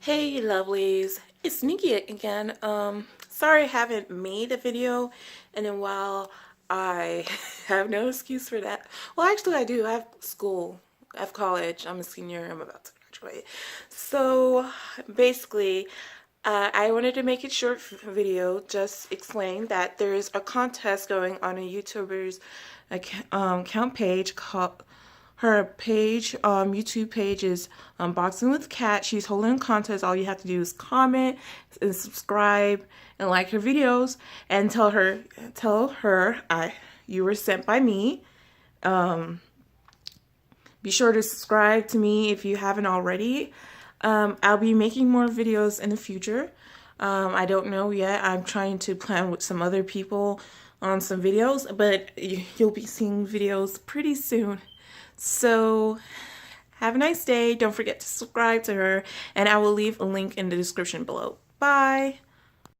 Hey lovelies, it's Nikki again. Sorry I haven't made a video in a while. I have no excuse for that. Well, actually I do. I have school. I have college. I'm a senior. I'm about to graduate. So basically, I wanted to make a short video, just explain that there's a contest going on a YouTuber's account page called her page, YouTube page is Boxing with Cat. She's holding a contest. All you have to do is comment and subscribe and like her videos and tell her you were sent by me. Be sure to subscribe to me if you haven't already. I'll be making more videos in the future. I don't know yet. I'm trying to plan with some other people on some videos, but you'll be seeing videos pretty soon. So have a nice day. Don't forget to subscribe to her, and I will leave a link in the description below. Bye.